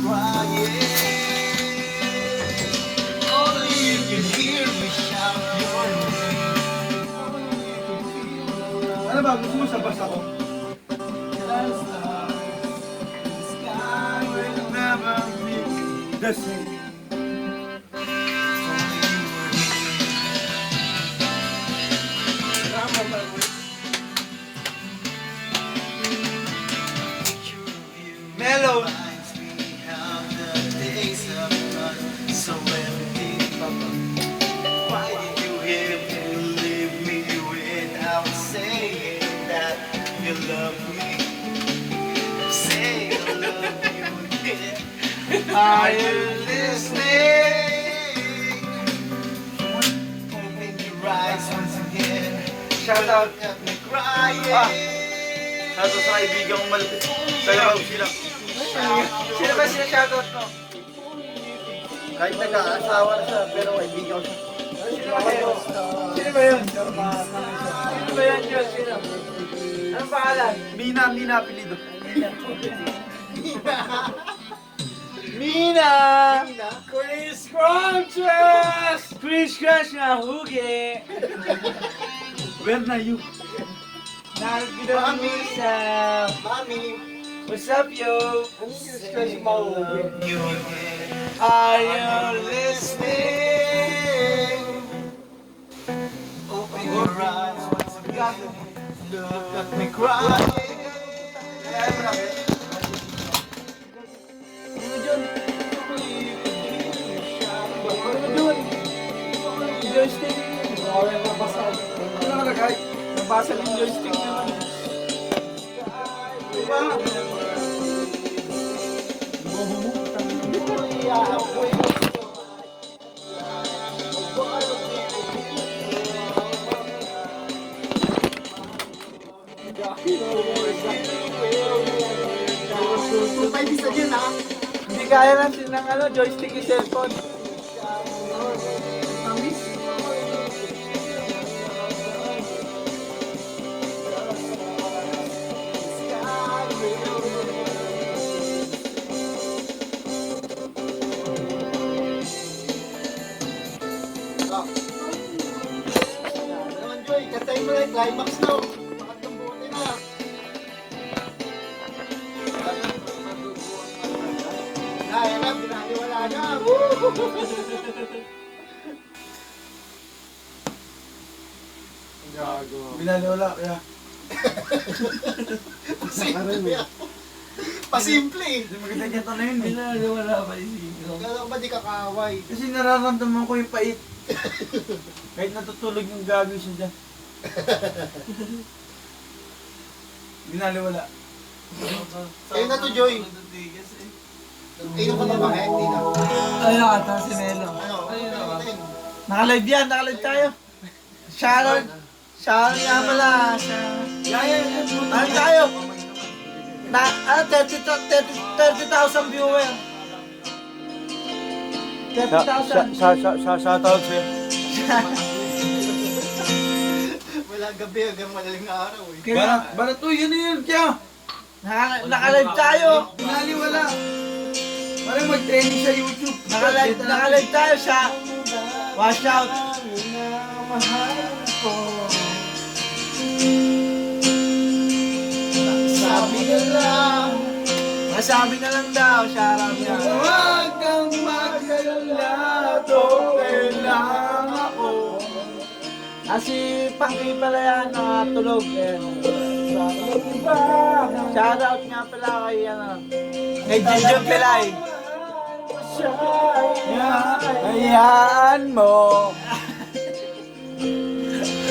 crying. Only you can hear me shout your name. Ano ba? Gusto mo sabas ako? The sky will never be The same. Mellow. So empty. Why did you have to leave me without saying that you love me? Say you love me again. Are you listening? Open your eyes once again. Shout out. Got me crying. Shoutout sa kaibigan kong malapit. Salamat sila. Sino ba sila shoutout mo? Kahit nag-aasawa na siya, pero kaibigan ko siya. Sino ba yun? Sino ba yun? Sino ba yun, Diyos? Sino? Anong pangalan? Mina apelido. Mina! Chris Crunches! Chris Crunch na hugi! Where na you? Mami. What's up, yo? You again. Are you listening? Open your eyes once again. Look at me crying. Joystick. Ano nakalagay? Nabasa ng joystick naman. Diba? Hindi kaya natin ng joystick yung cellphone. Katay mo na, climax na. Pangatlong buti na. Ayan na, binaniwala na. Binaliwala kaya. Pasimple. Pasimple. Hindi maganda niya na yun. Binaliwala pa isipin. Kala ko ba di kakaway? Kasi nararamdaman ko yung pait. Kahit natutulog yung gagawin siya dyan. Binaliwala. Ayun na to, Joy. Ayun ka na ba? Hindi na. Ayun ata si Nelo. Ano? Ayun. Nakalive yan, nakalive tayo. Sharon. Sharon nga pala. Ano tayo? 30,000 viewer. 30,000. Shoutout sa'yo. Wala gabi hanggang madaling araw eh. Barat to, yun na yun. Kaya, nakalive tayo. Binaliwala. Parang mag-training sa YouTube. Nakalive tayo siya. Watch out. Masabi na lang daw, shoutout niya. Huwag kang mag-alala, okay lang ako. Si Pangki pala yan, tulog. Shoutout nga pala kay, kay Jinjun Pilay. Hayaan mo.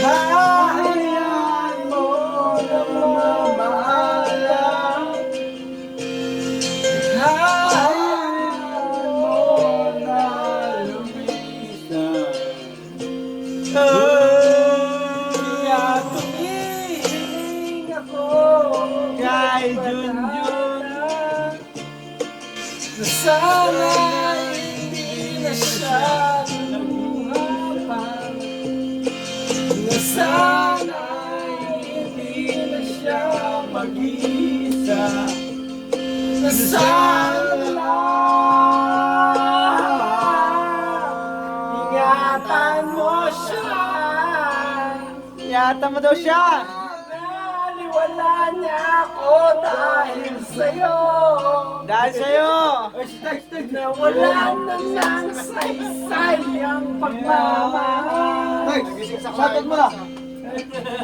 Hayaan mo na mamahalang. Hayaan mo na lumisan. Kaya tumiling ako kay Junjun na sana hindi na siya nagmuhapan, na sana hindi na siya mag-iisa, na sana Kanta mo daw siya. Wala niya ako dahil sa'yo. Dahil sa'yo. Nawala na ng saysay ang pagmamahal. Shoutout mo na.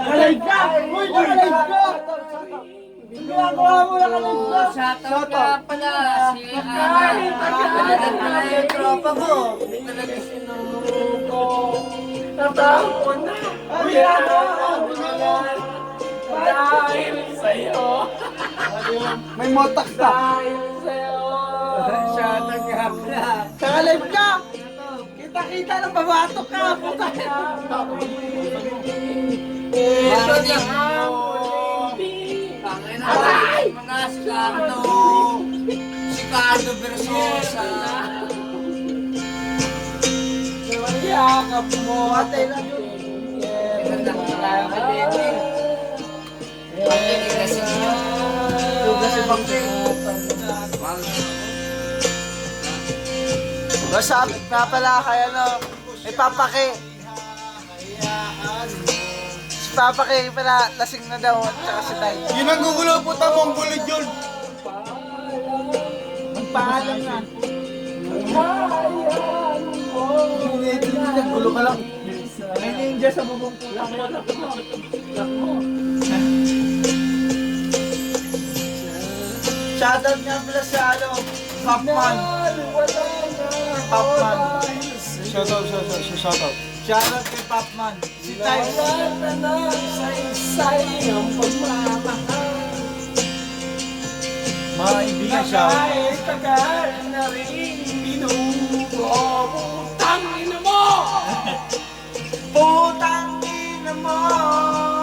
Kalay ka! Uy, kalay ka! Ginagawa mo na ka na. Shoutout ka pala si Kahit agad na yung tropa ko. Talaga Sinuko. Natako na. Dahil sa'yo. May motak ka. Dahil sa'yo. Shoutout ka pala. Kakalive ka. Kita-kita ng babatok ka. Puta. Ito na ang Aray! Mga Sicardo Versosa. yakap mo. Patay lang yun. Magandang tayo kay Bebe. Pakinig kasi niyo. Tugas si Bangke. Basta na pala kaya no. May papake. Si papake pala lasing na daw at saka si Tay. Yun ang gugulo po tamong bulid yun. Magpaalam na. Hindi Gulo ka lang. May ninja sa bubong ko. Shoutout nga pala sa ano, Popman. Popman. Shoutout. Shoutout kay Popman. Si Tay. Mga kaibigan siya. Tagal na rin binugo. Tangin mo! Putang ina mo.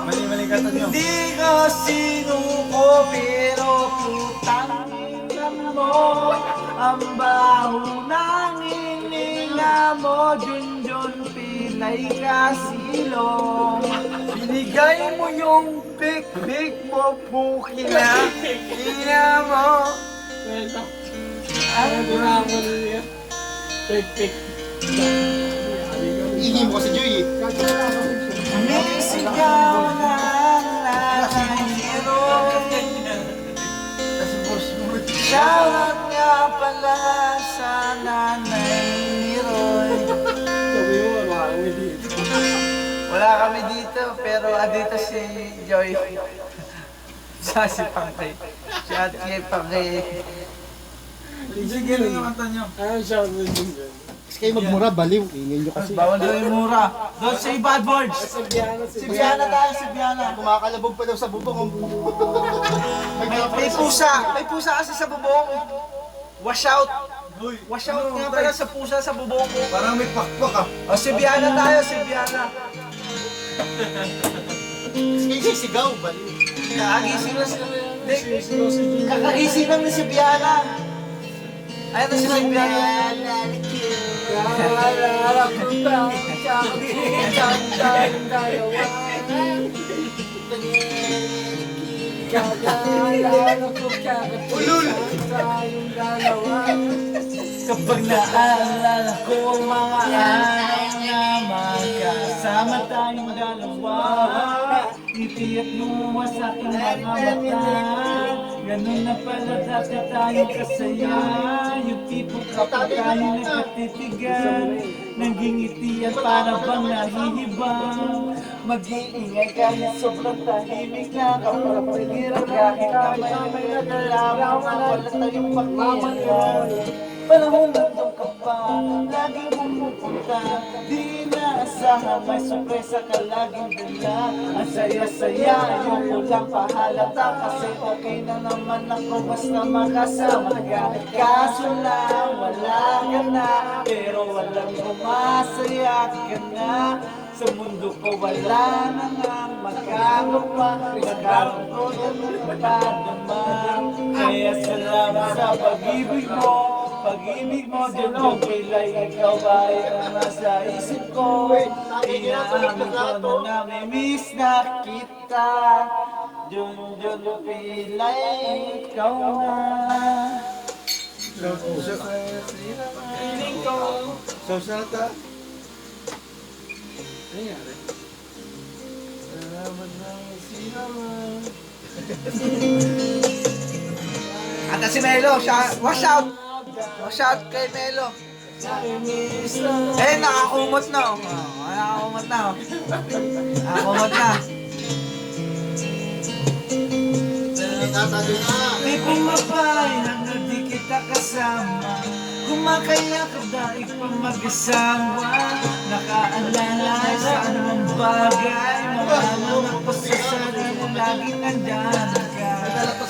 Mali kata nyo. Hindi ko sinuko pero putang ina mo. Ang baho ng hininga mo, Junjun Pinay Kasilong. Binigay mo yung big mo, bukina. Ina mo. Ano drama niya? Pek. Ingin mo kasi Joy eh. May sigaw na lalahiro. Shoutout nga pala sa nanay ni Roy. Sabi mo, wala kami dito. Wala kami dito, pero andito si Joy. Sa si Pangkay. Shout kay Pangkay. Sige lang yung kanta nyo. Ano siya mo din dyan? Kasi kayo magmura, baliw. Ingin nyo kasi. Bawal daw yung mura. Don't say bad words. Sabihan na Si Biana tayo, si Biana. Kumakalabog pa daw sa bubong. May pusa. May pusa kasi sa bubong. Wash out. Wash out nga pala sa pusa sa bubong. Parang may pakpak ah. O si Biana tayo, si Biana. Kasi kayo sisigaw, baliw. Kakagising na si... Kakagising lang ni si Biana. Ayun na si Biana. Kaalala ko ba ang dalawa? Kaalala ko tayong dalawa. Kapag naalala ko ang mga araw na magkasama tayong dalawa, ngiti at luwa sa aking mga mata. Ganun na pala dati tayong kasaya. Yung tipong kapag tayo nagkatitigan, nanggingitian para bang nahihibang. Mag-iingay kahit sobrang tahimik na kapag paghirap kahit kamay nagalaw. Wala tayong pakialam. Panahon nandun ka pa, laging pumupunta. Di inaasahan, may sorpresa ka laging dala. Ang saya-saya, yung ulang pahalata. Kasi okay na naman ako, basta makasama ka. Kaso lang, wala ka na, pero walang umasaya ka na. Sa mundo ko wala na nang magkakapa. Nagkaroon ko na padama. Kaya salamat sa pag-ibig mo. Pag-ibig mo, Junjun Pilay, ikaw ba ang nasa isip ko? Inaamin ko na namimiss na kita. Junjun Pilay, ikaw na. Feeling ko. So, salata. Ata si Melo, wash out! Wash out kay Melo. Eh, nakakumot na. Oh. Nakakumot na. Oh. Nakakumot na. Natalo na. Di pumapay hanggang di kita kasama. Kumakaya ka daig pa mag-asawa. Nakaalala sa anumang bagay. Maramang ako sa sarili, laging nandyan ka.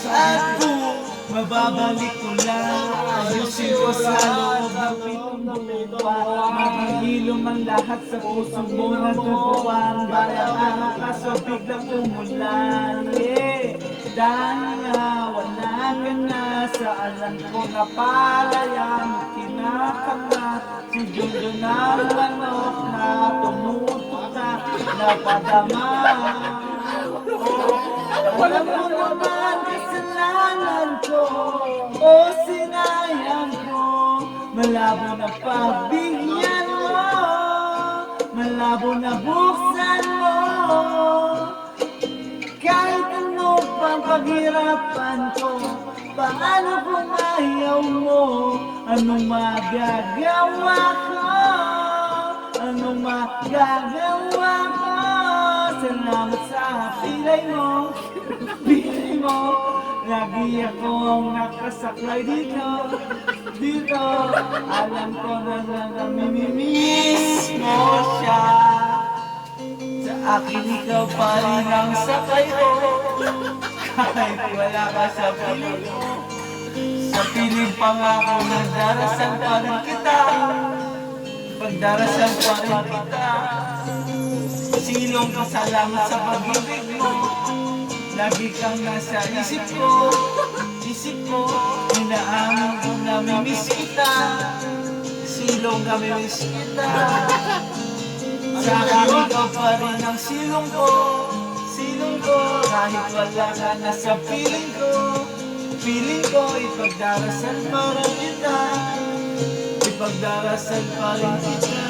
At kung mababalik ko lang, ayusin ko sa loob ng pitong lupa. Maghihilom ang lahat sa puso mo na tubuan. Balang araw kaso biglang umulan. Yeah. Dahil nga wala ka na sa alam ko na palayang kinakagat. Si Jojo na manok na tumutok na napadama. Alam mo naman kasalanan ko o sinayang ko. Malabo na pagbigyan mo, malabo na buksan mo. Kahit ano pang paghirapan ko, paano kung ayaw mo? Anong magagawa ko? Anong magagawa ko? Salamat sa pilay mo, pilay mo. Lagi akong nakasaklay dito, dito. Alam ko na namimimiss mo siya. Sa akin ikaw pa rin ang sakay ko. Kahit wala ka sa piling ko, sa piling pangako na darasan pa rin kita. Pagdarasan pa rin kita. Silong pasalamat sa pag-ibig mo. Lagi kang nasa isip ko, isip ko. Inaamin ko na mimiss kita. Silong ka mimiss kita. Sa akin ikaw pa rin ang silong ko, silong ko. Kahit wala ka na sa piling ko, piling ko. Ipagdarasal pa rin kita, ipagdarasal pa rin kita.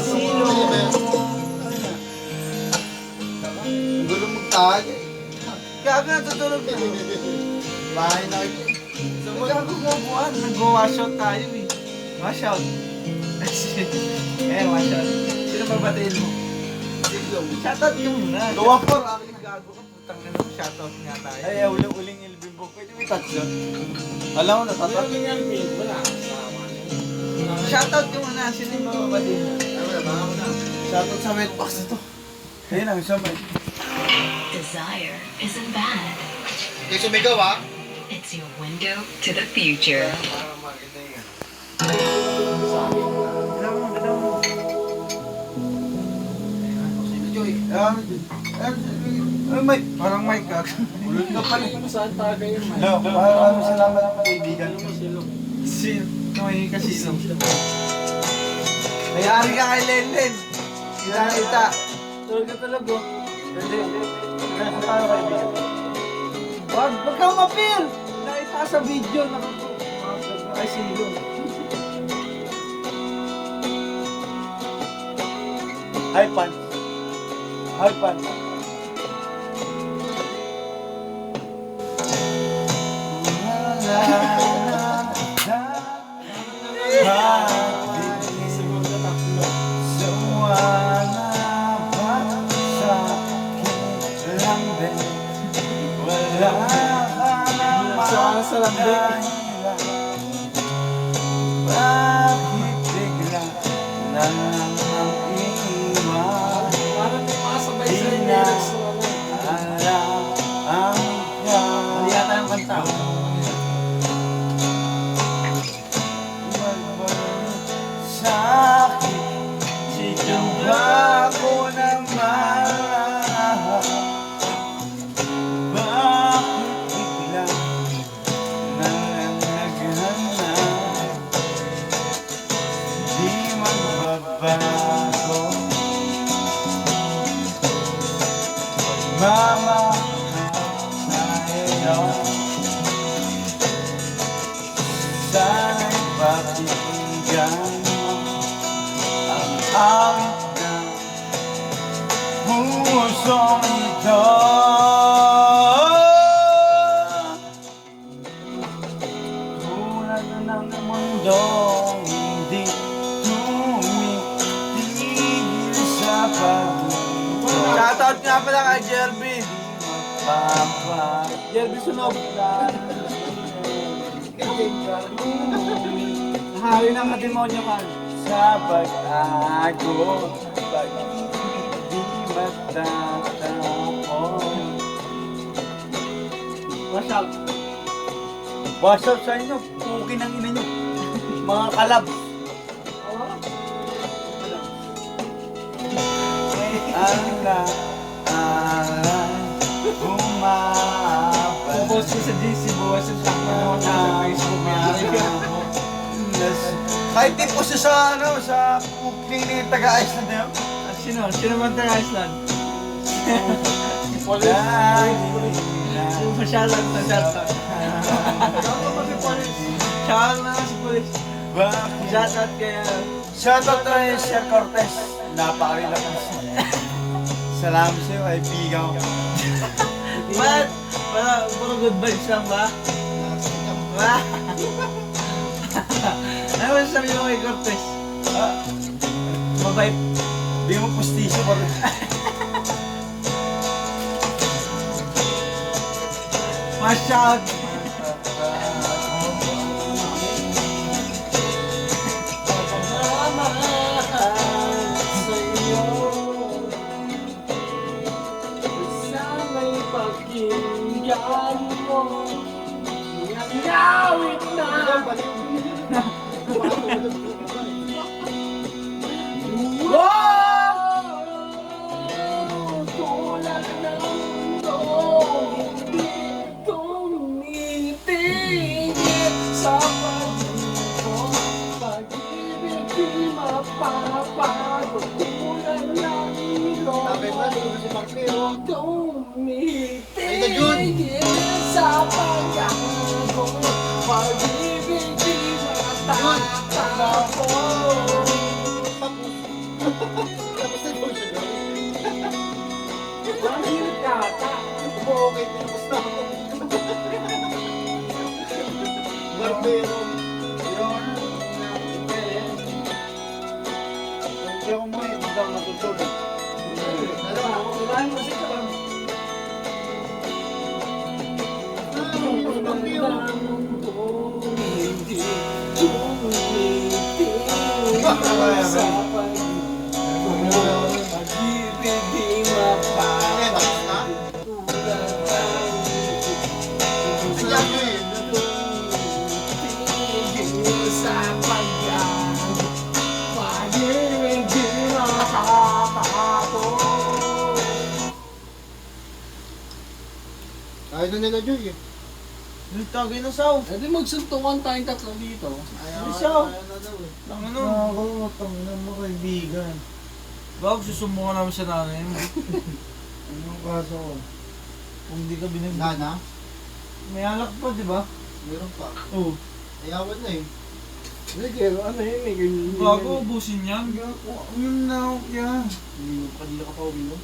Silong Gulo magtag eh. Gago na tutulog na. Bahay na kayo. Gago mo buwan, nag-wash out tayo eh. Wash out. Wash out. Sino babatiin mo? Shoutout ka muna. Gawa po. Gago ka, putang na naman. Shoutout nga tayo. Ay, uling ilbimbo. Pwede may touch yun. Alam mo, natatat. Shoutout ka muna. Sino yung babatiin mo? Shoutout sa wetbox ito. Ayun ang isang may. Desire isn't bad. Kaya sumigaw ha? It's your window to the future. May, parang may kag. Ulod ka pala. No, parang salamat ang kaibigan mo. Sino? May kasino. Mayari ka kay Lenden. Kita. Talaga talaga. Hindi. Nasa tayo kaibigan. Wag kang mapil! Nakita sa video. Ay, silo. Hi, Pan. Hi, Pan. Sa lambing. Bakit bigla na namang iwan? Parang may makasabay sa Di na lyrics mo. alam ang Hindi yata yung kanta. magbalik sa'kin. Sinumba ko naman. Bakit bigla naghanap? Di magbabago. Mama, sa iyo. Sana'y pakinggan mo ang awit na pusong ito. ng mundong hindi tumitigil sa pagbubuhay. Shoutout nga pala kay Jerby. Papa, Jerby Sunog. Hari ng kademonyo ka sa pag-ago, pag di matatapon. What's up? What's up sa inyo? Puki ng ina nyo. Mga kalab. Ang laan umabad. Post ko sa GC buwas sa Facebook. Kahit tipo siya sa ano, sa puking ni taga-Iceland na yun. Sino? Sino man taga Iceland? Masyadong sa shoutout. Shoutout na si Police. Shoutout kaya. Shoutout na yung Sir Cortez. Napaka-relax. Salamat sa'yo, kaibigan ko. Ba't? Puro good vibes lang ba? Ba? Ano ba sabi mo kay Cortez? Mabait. Hindi mo postisyo pa rin. Masyad. Sabi ba, hindi si Bakpeo. Tumitigil Ay, Jun. sa pag-ago, pag-ibig di matatapos. Tapos na doon siya doon. Ang hirap yata. Okay, tapos na ako. Barbero. Hindi ako mo hindi ako natutulog. Kailangan mo siya lang. Ayaw na nila Joy eh. Nagtagay na saw. Pwede magsuntukan tayong tatlo dito. Ayaw Siya. na daw eh. Ano? Nakakutang na mo kaibigan. Bakit susumukan namin sa nanay mo? Anong kaso ko? Kung di ka binag... Nana, May alak pa, di ba? meron pa. Oo. Ayawan na eh. Sige, ano yun eh, ganyan. Bago ubusin yan. Yun na, yan. Kanina ka pa uminom.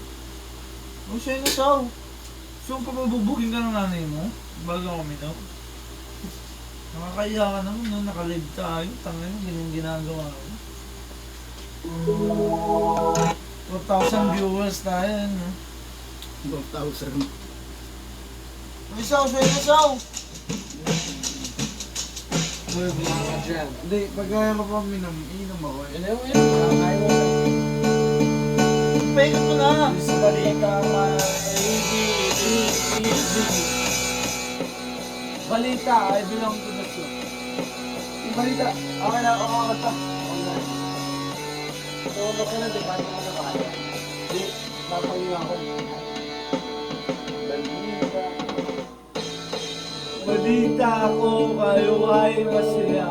Ang siya na saw. So, papabubukin ka ng nanay mo? Bago ako minok? Nakakaya ka naman, no? Nakalive tayo. Tangay mo, ganyan ginagawa ko. 4,000 viewers tayo, no? 12,000. May saw, siya na saw. Hindi, pagkaya ko pa minom, inom ako eh. Ano yun? Kakain mo sa Pwede mo na. sa balita Balita, I belong to the show. Yung balita, okay na, okay na. Tulog ka na, di ba? Hindi ka na kaya. Hindi, papahinga ako. Balita. Balita ko kayo ay masaya.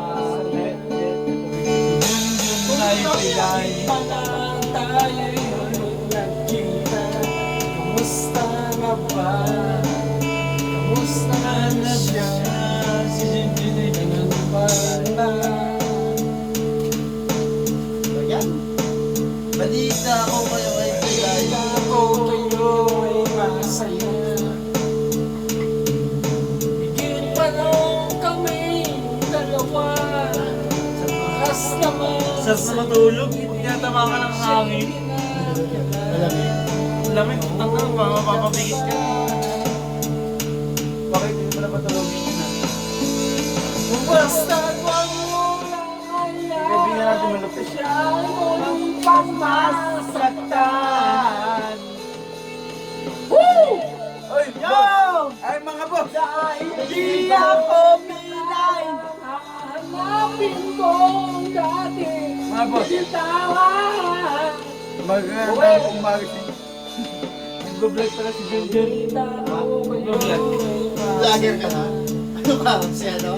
Yun ay pilay. Palang tayo'y nagkita. Kamusta na ba? Kamusta na siya? Ganun ba na? Ayan. Balita ko kayo ay pilay. Ako kayo ay masaya. Higit pa lang kami dalawa. Sarap na matulog. Pag tinatama ka ng hangin. Lamig. Tangan ba? Mapapamigit ka. Bakit hindi mo na patulogin na? Basta wag mo lang Gabi na natin malupit. pamasaktan. Oy, Yo! ay mga boss! Di ako pinay. Hanapin ko dati. Mga boss, Bitawan. magandang umaga sa inyo. Nag-vlog pala si Junjun. Nag-vlog. Vlogger ka na? Ano ka? Si ano?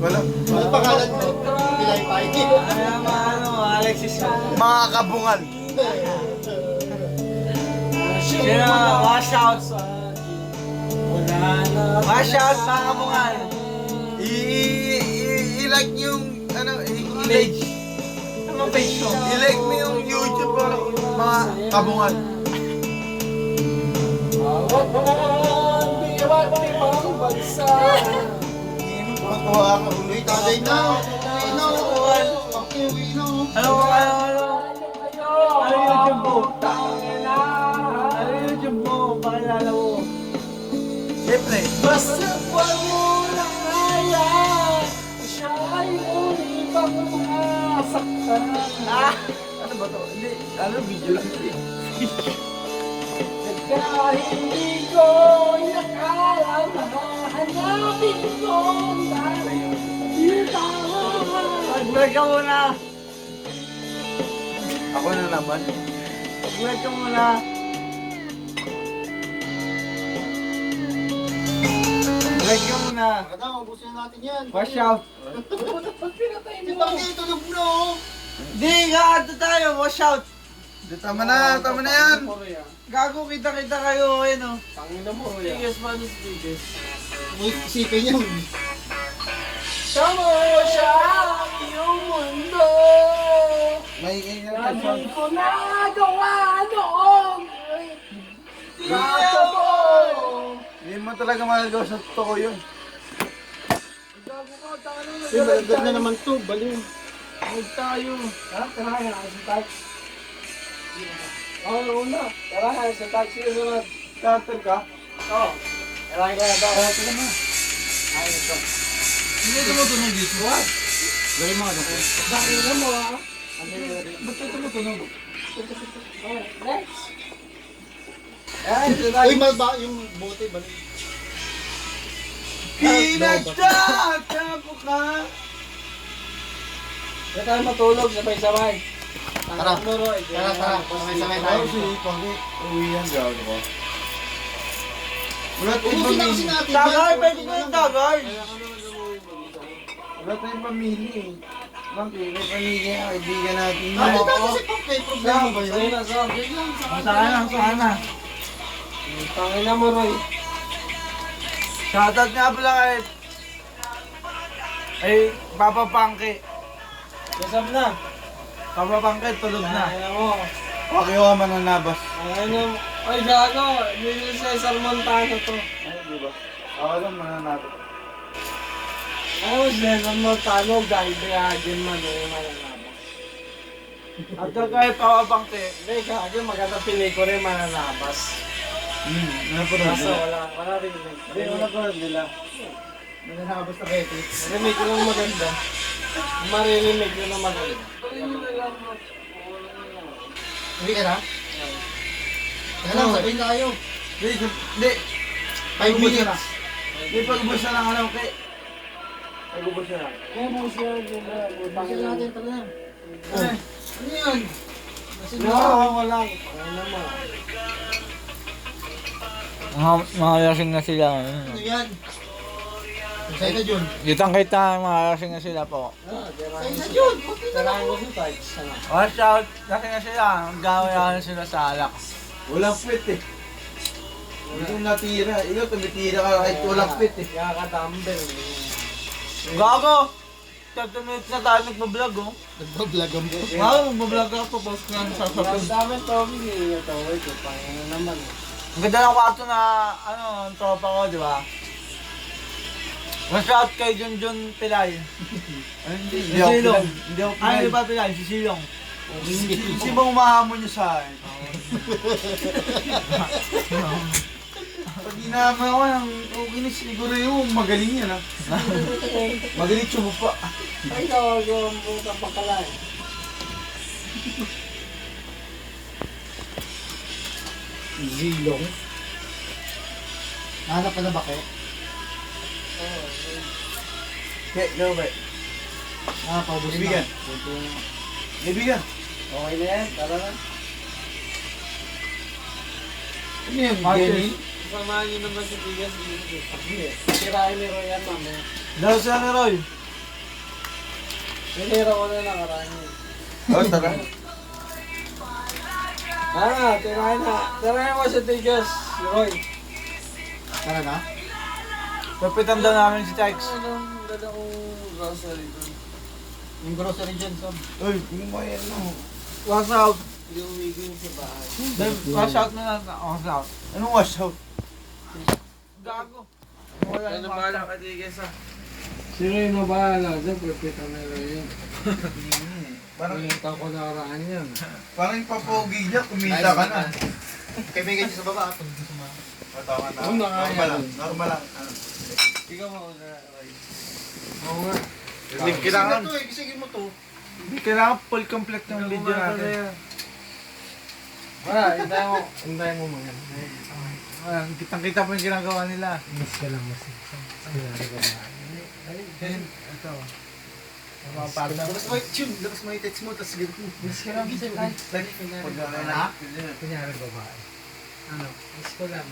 Wala. Ano pangalan mo? Pilay Pai. Alexis. Mga kabungal. Sino? Wash out. Wash out mga kabungal. I-like niyo yung ano, Page. Anong page mo? i-like mo yung YouTube para mga kabungal. Matuwa ka. Uy, tagay na. Uy na. Uy na. Ano YouTube mo? Ano YouTube mo? Pakilala mo. Siyempre, Basta wag mo lang kaya. Siya ay ulibang masaktan. ano ba to? Hindi, ano video lang ito eh. Kahit hindi ko nakala hanapin ko dahil mag-vlog ka muna. Ako na naman. Mag-vlog ka muna. Vlog ka muna. Kada, ubusin natin yan. Wash out. Si Tangi, tulog na oh. Di, gaado tayo. Wash out. Tama na yan. Gago, kita-kita kayo. Ayun o. Tangina mo, ya. Biggest man is biggest. Uy, isipin niyo. Tamo siya ang iyong mundo. May ganyan na Dami ko nagawa noon. Gato mo. Hindi mo talaga magagawa sa totoo yun. Gago ka, talo na. Uy, malagdag na naman to. Baliw. Huwag tayo. Ha? Tara nga, sa taxi. Oo, una. Tara nga, sa taxi na sunod. Starter ka? Oo. Tara nga na daw. Ito na. Ay, ito. Hindi tumutunog dito. What? Gawin mo ano ko. Bakit na mo, ha? Ba't ito tumutunog? Okay, next. Ay, ito tayo. Uy, malba yung bote. Baliw. Pinagtatapo ka! Ito tayo matulog, sabay-sabay. Tara. Tara. Sabay-sabay tayo. Ako si Pangit. Uwi yan, gawin ko. Wala tayong Ubusin na kasi pamili. natin. Tagay, pwede ko yung tagay. Wala tayong pamili eh. Bakit? May pamilya, kaibigan natin. Ay, ito kasi Pop, may problema ba yun? Ayun na, so. Sana. Tangina mo, Roy. Shoutout nga pala ay Papa Pangke. Kasap na. Papa Pangke, tulog na. Tangina mo. Okay, ako mananabas. Tangina mo. Ay, gago. Hindi sa Cesar Montano to. Ay, di ba? Ako lang mananabas. Ano, Cesar Montano, dahil bayagin man, mananabas. At kahit Papa Pangke, Hindi, gago, maganda pinay ko rin mananabas. napanood Kaso nila. wala rin rin. Hindi, napanood nila. Nananabas na Netflix. Remake ko lang maganda. Maririmake ko lang maganda. Hindi ka na? Teka lang, sabihin na kayo. Hindi. 5 minutes. Hindi, pag-ubos na lang alam kay. Pag-ubos na lang. Kaya mo siya nila. Bakit natin ito na? Ano yan? Nakakawa lang. Ano naman. Mga lasing na sila. Ano yan? Sa'yo na, Jun. Kitang kita, mga lasing na sila po. Sa'yo na, Jun. Tarahan ko si Tides. Ano? Watch out! Lasing na sila. Gawin sila sa alak. Walang pwet eh. Hindi ko natira. Ikaw, tumitira ka kahit walang pwet eh. Kaya ka dumbbell. Gago! 30 minutes na tayo nagbablog oh. Nagbablog ang boss. Wow, magbablog ako. Post ko lang sa Ang Facebook. dami Tommy eh. Ito, wait. Pangino naman. Ang ganda ng kwarto na, ano, ang tropa ko, di ba? Watch out kay Junjun Pilay. Hindi ako Silong. Hindi ako Ay, di ba Pilay? Si Silong. Sino bang umahamon niyo sa akin? Pag inahamon ako ng okay na siguro yung magaling yan, ha? Magaling tsumupa. Ay, gawagawa mo ka pa kalay. Zilong. Hanap ka na ba kayo? Okay, go ba? Paubos Kaibigan. Kaibigan. Okay na yan, tara na. Ano yan, Marcus. Jenny? Samahan niyo naman si Tigas. Hindi. Sirain ni Roy yan, mamaya. Daw siya ni Roy. Sinira ko na nakaraan yun. Oh, tara. Tirahin na. Tirahin mo si Tigas, si Roy. Tara na. Papitan daw namin si Tykes. Anong dala kong grocery doon? Yung grocery dyan, Sob. Uy, kumayan mo. Watch out. Yung weekend sa bahay. Watch out na lang. Watch out. Anong wash out? Gago. Ano bahala ka, Tigas, ah? Sino yung mabahala dyan? Pagpita na lang yun. Parang, Pinita ko nakaraan yan. parang yung papogi niya, kumita ka na. Kaibigan niyo sa baba, tulog niyo sa mga. Tama na. Oo, nakaya Normal lang. dun. Normal lang. Ano? Ikaw mo na, Roy. Oo nga. Hindi kailangan. Ito, igisingin mo to. Hindi kailangan full complete yung video natin. Wala, hintayin mo mga. Kitang-kita po yung ginagawa nila. Miss ka lang, mas. Ito. Labas mo yung text mo, tapos ganito mo. Miss ka lang, miss ka lang. Ha? Kunyari babae. Ano? Miss ko lang.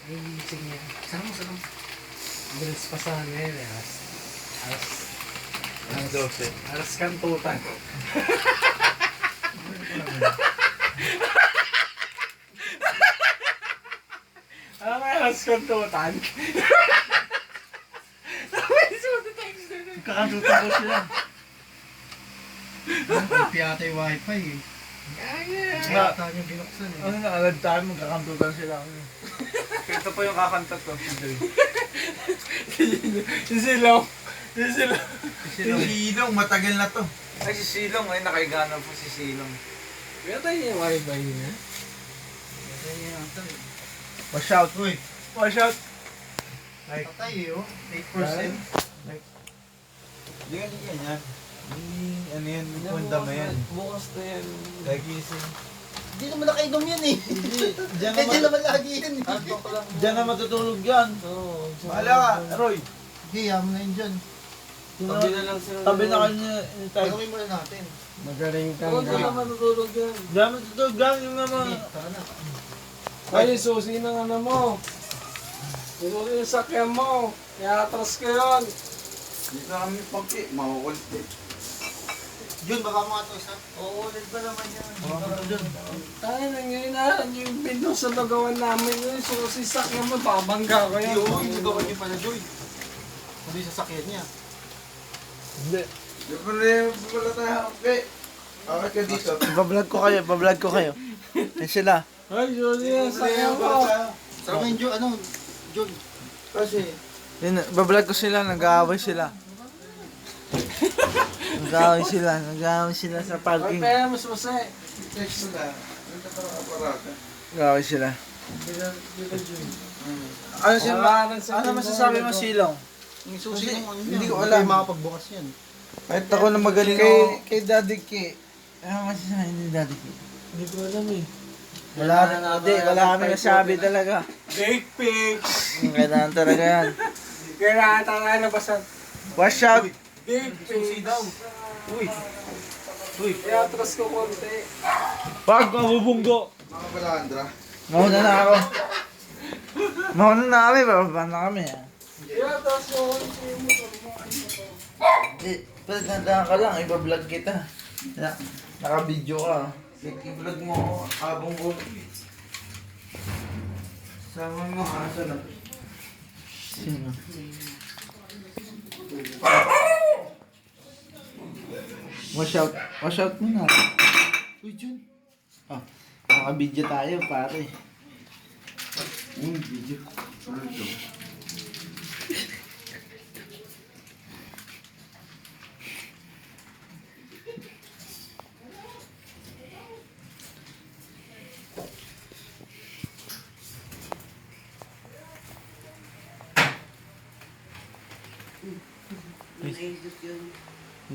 Ay, gising niya. Saan mo, saan mo? Bilis pa sa ngayon eh. Alas 12. Alas kantutan. Ano kaya alas kantutan? Kakantutan ko sila. Piyata yung wifi eh. Nga, yung binuksan eh. ano naalad tayo, magkakantutan sila. Ito po yung kakanta to. Si Silong. Si Silong. Si Silong, matagal na to. Ay, si Silong. Ay, nakaigana po si Silong. Kaya tayo yung wifi niya. Watch out. Uy, Watch out. patay eh oh. 8%. Hindi ka ganyan. Ano yan, punta mo yan. Bukas na yan. Nagising. Hindi naman nakainom yan eh. Diyan Kaya naman, naman lagi yan eh. Antok lang. diyan na matutulog yan. Oo. Bahala ka, Roy. Hindi, yaman na yun dyan. Tabi na lang sila. Tabi na kanya ni Tykes. Pagawin muna natin. Magaling ka. Oo, diyan na matutulog yan. Diyan matutulog yan yung naman. Hindi, tara na. Ay, susi ng ano mo. Susi yung sakyan mo. Iatras ko yun. Dito kami pagki, makukulit eh. Jun, baba mo nga to isa. Oo, ulit ba naman yan? Tayo na ngayon na. Yung pinto sa lugawan namin yun. Susi sakyan mo. Babangga ko yan. Yung nagawa niyo pala, Joy. Hindi sasakyan niya. Hindi. Di pala tayo, okay. Bakit ka dito? Iba-vlog ko kayo. Yan sila. Ay, susi yung sakyan mo. Sarap mo yung Jun, ano, Jun. Kasi, Yun, bablog ko sila, nag-aaway sila. Nag-aaway sila sa Ay, parking. kaya mas masay. text mo na. Ano ka parang aparata? Nag-aaway sila. Ano siya Ano masasabi mo, Silong? Yung susi ng ano hindi niya, ko alam. Hindi makapagbukas yan. Kahit ako na magaling Kay Daddy K. Ano masasabi ni Daddy K? Hindi ko alam eh. Wala kami nasabi talaga. Dick pics. Kailangan talaga yan. Kailangan tayo nabasan. Watch out! Dick pics. daw. Uy, Iatras ko konti. Wag, mabubunggo! mga balandra. Mauna na ako. Mauna na kami, bababa na kami. Iatras ko konti. Pagkandaan ka lang, iba-vlog kita. Naka-video ka. I-vlog mo ako habang ko. Sama mo aso na. Sino? Wash out muna. Uy, Jun. Ah, naka-video tayo, pare. Video. Ano ito? Ni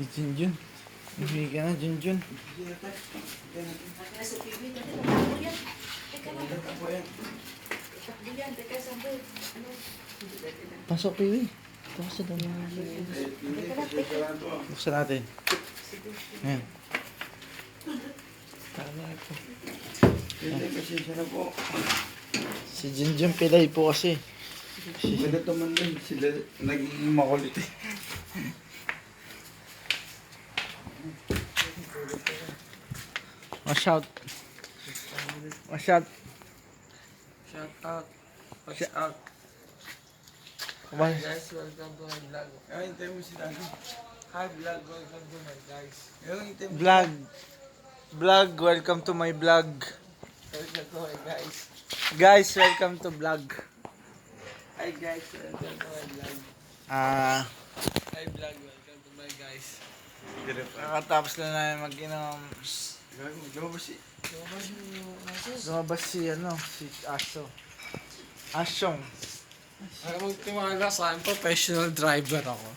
Junjun. Hindi ka na, Junjun. Pasok, Piwi. Pasok daw. Buksan natin. Ayan. Si Junjun Pilay po kasi. Sila tumandun, sila naging makulit eh. Shout. Shout. Shout out. Watch out. Kumay. Guys, welcome to my vlog. Ay, hintay mo sila. Hi vlog, welcome to my guys. Yung hintay mo. Vlog. Vlog, welcome to my vlog. Welcome to my guys. Guys, welcome to vlog. Hi guys, welcome to my vlog. Hi vlog, welcome to my guys. Nakatapos na namin mag-inom. Lumabas si... Lumabas si si Aso. Asyong. Ay, magtiwala sa akin, professional driver ako.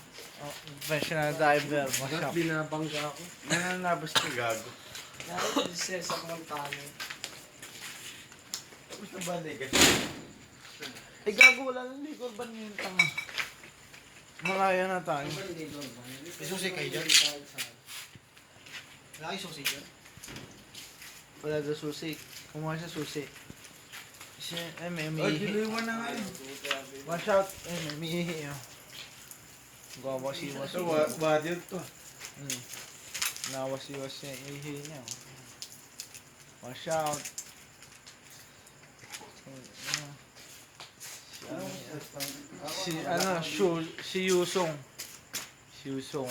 Oh, professional driver. Bakit Masyap. binabangga ako? Nananabas ka gago. Dahil si Cesar Montano. Tapos nabalik ka. Eh, gago, wala nang legal ban yung tanga. Malaya na tayo. Susi kayo dyan? Wala kayo susi dyan? Wala daw susi. Kumuha siya susi. Siya, may Ay, umiihi. diliwan na nga eh. Watch out. May umiihi. Gawasiwas. Ito, body to. Nawasiwas siya yung ihi niya. Watch out. Si Yusong. Si Yusong.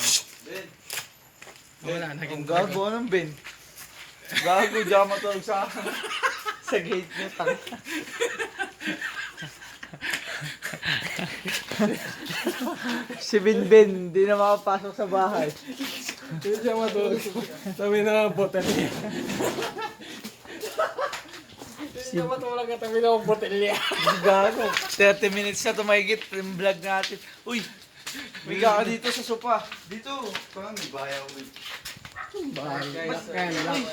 Wala, naging Gago, anong Ben? Gago, diyan matulog sa sa gate niya, tang. Si Binbin, hindi na makapasok sa bahay. Hindi siya matulog. Sabi na botelya. Hindi siya matulog at sabi na botelya. Gago, 30 minutes na tumahigit yung vlog natin. Uy, biga ka dito sa sopa. Dito, parang may bayaw eh. Guys, kaya na lang.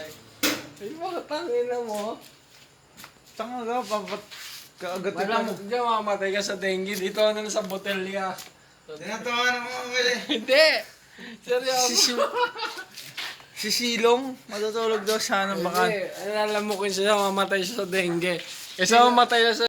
Ay, mga tangina mo. Tanga ka, papat kaagat Wala mo, diyan mamamatay ka sa dengue. Dito ka na sa botelya. Tinatawa na mga mali. Hindi! Seryoso. Si Silong, matutulog daw siya ng bakal. Hindi, alam mo kung siya mamatay siya sa dengue. Kaysa mamatay siya sa